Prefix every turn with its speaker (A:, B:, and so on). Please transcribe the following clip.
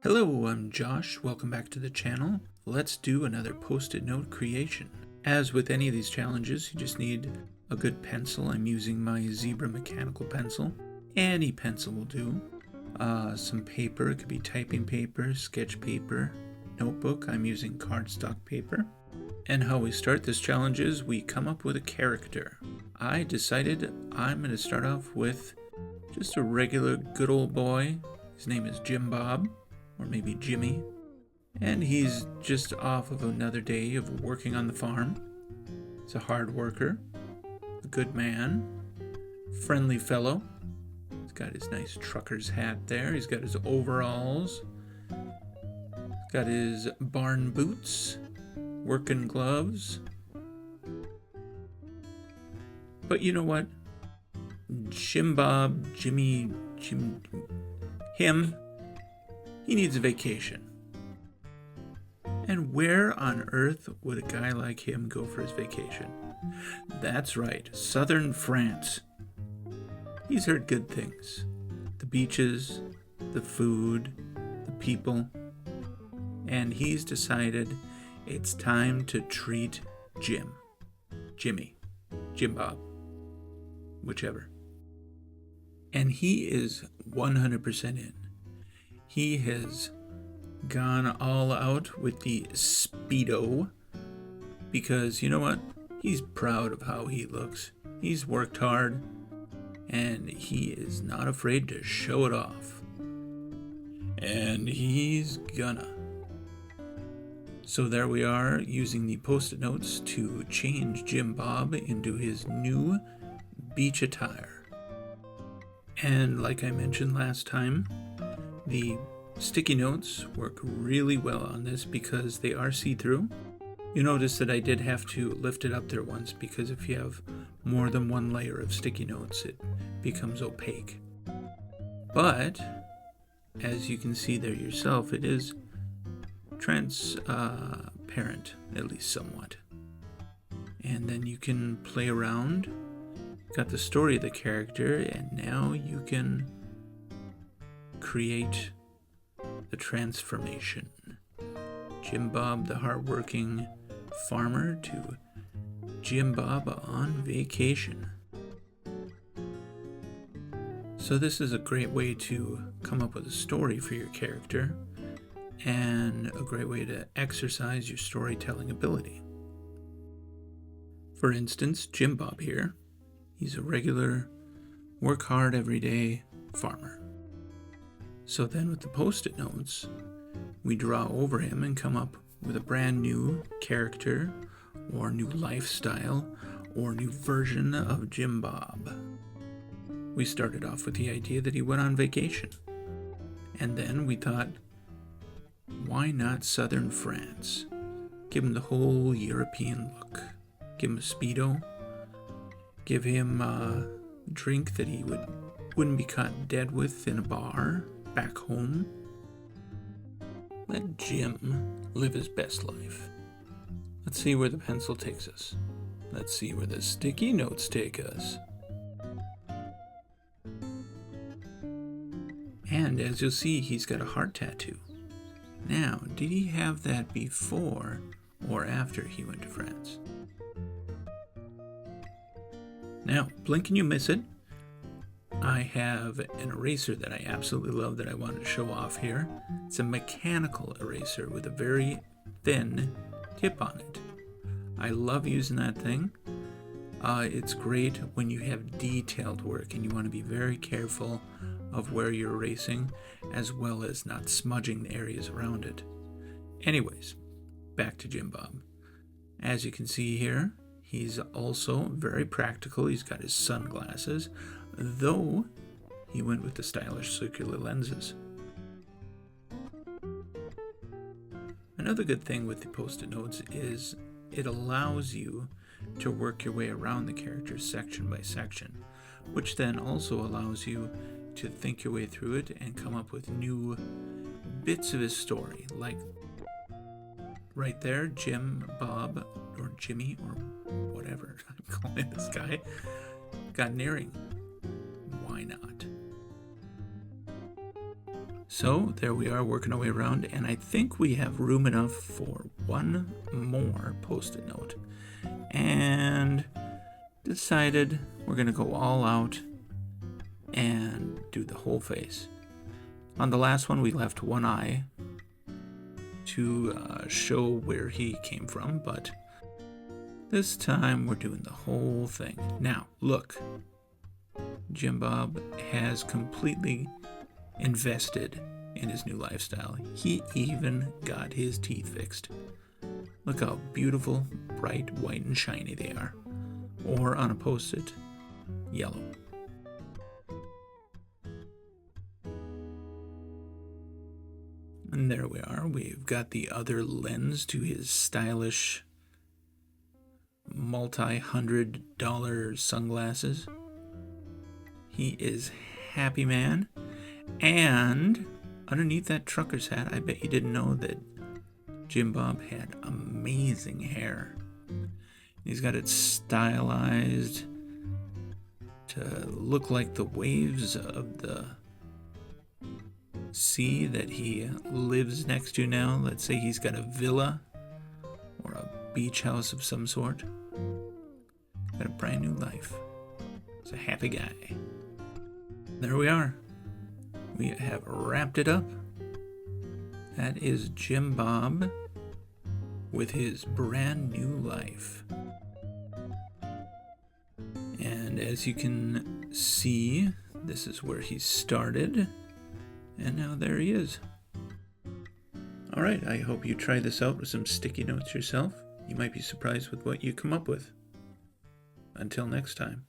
A: Hello, I'm Josh. Welcome back to the channel. Let's do another post-it note creation. As with any of these challenges, you just need a good pencil. I'm using my Zebra mechanical pencil. Any pencil will do. Some paper, it could be typing paper, sketch paper, notebook. I'm using cardstock paper. And how we start this challenge is we come up with a character. I decided I'm going to start off with just a regular good old boy. His name is Jim Bob. Or maybe Jimmy, and he's just off of another day of working on the farm. He's a hard worker, a good man, friendly fellow. He's got his nice trucker's hat there. He's got his overalls. He's got his barn boots, working gloves. But you know what? Jim Bob, him, he needs a vacation. And where on earth would a guy like him go for his vacation? That's right, southern France. He's heard good things. The beaches, the food, the people. And he's decided it's time to treat Jim Bob, whichever. And he is 100% in. He has gone all out with the Speedo because, you know what? He's proud of how he looks. He's worked hard and he is not afraid to show it off. And he's gonna. So there we are, using the post-it notes to change Jim Bob into his new beach attire. And like I mentioned last time, the sticky notes work really well on this because they are see-through. You notice that I did have to lift it up there once because if you have more than one layer of sticky notes, it becomes opaque. But, as you can see there yourself, it is transparent, at least somewhat. And then you can play around. Got the story of the character, and now you can create the transformation. Jim Bob, the hardworking farmer, to Jim Bob on vacation. So this is a great way to come up with a story for your character and a great way to exercise your storytelling ability. For instance, Jim Bob here, he's a regular, work hard every day farmer. So then with the post-it notes, we draw over him and come up with a brand new character or new lifestyle or new version of Jim Bob. We started off with the idea that he went on vacation. And then we thought, why not southern France? Give him the whole European look. Give him a Speedo. Give him a drink that he wouldn't be caught dead with in a bar back home. Let Jim live his best life. Let's see where the pencil takes us. Let's see where the sticky notes take us. And as you'll see, he's got a heart tattoo. Now, did he have that before or after he went to France? Now, blink and you miss it. I have an eraser that I absolutely love that I wanted to show off here. It's a mechanical eraser with a very thin tip on it. I love using that thing. It's great when you have detailed work and you want to be very careful of where you're erasing, as well as not smudging the areas around it. Anyways, back to Jim Bob. As you can see here, he's also very practical. He's got his sunglasses, though he went with the stylish circular lenses. Another good thing with the post-it notes is it allows you to work your way around the characters section by section, which then also allows you to think your way through it and come up with new bits of his story. Like right there, Jim Bob, or Jimmy, or whatever I'm calling this guy, got an earring. Why not? So there we are, working our way around, and I think we have room enough for one more post-it note. And decided we're going to go all out and do the whole face. On the last one, we left one eye to show where he came from, but this time we're doing the whole thing. Now, look. Jim Bob has completely invested in his new lifestyle. He even got his teeth fixed. Look how beautiful, bright, white, and shiny they are. Or on a post-it, yellow. And there we are. We've got the other lens to his stylish multi-$100 sunglasses. He is happy man. And underneath that trucker's hat, I bet you didn't know that Jim Bob had amazing hair. He's got it stylized to look like the waves of the sea that he lives next to now. Let's say he's got a villa or a beach house of some sort. Got a brand new life. He's a happy guy. There we are. We have wrapped it up. That is Jim Bob with his brand new life. And as you can see, this is where he started. And now there he is. All right, I hope you try this out with some sticky notes yourself. You might be surprised with what you come up with. Until next time.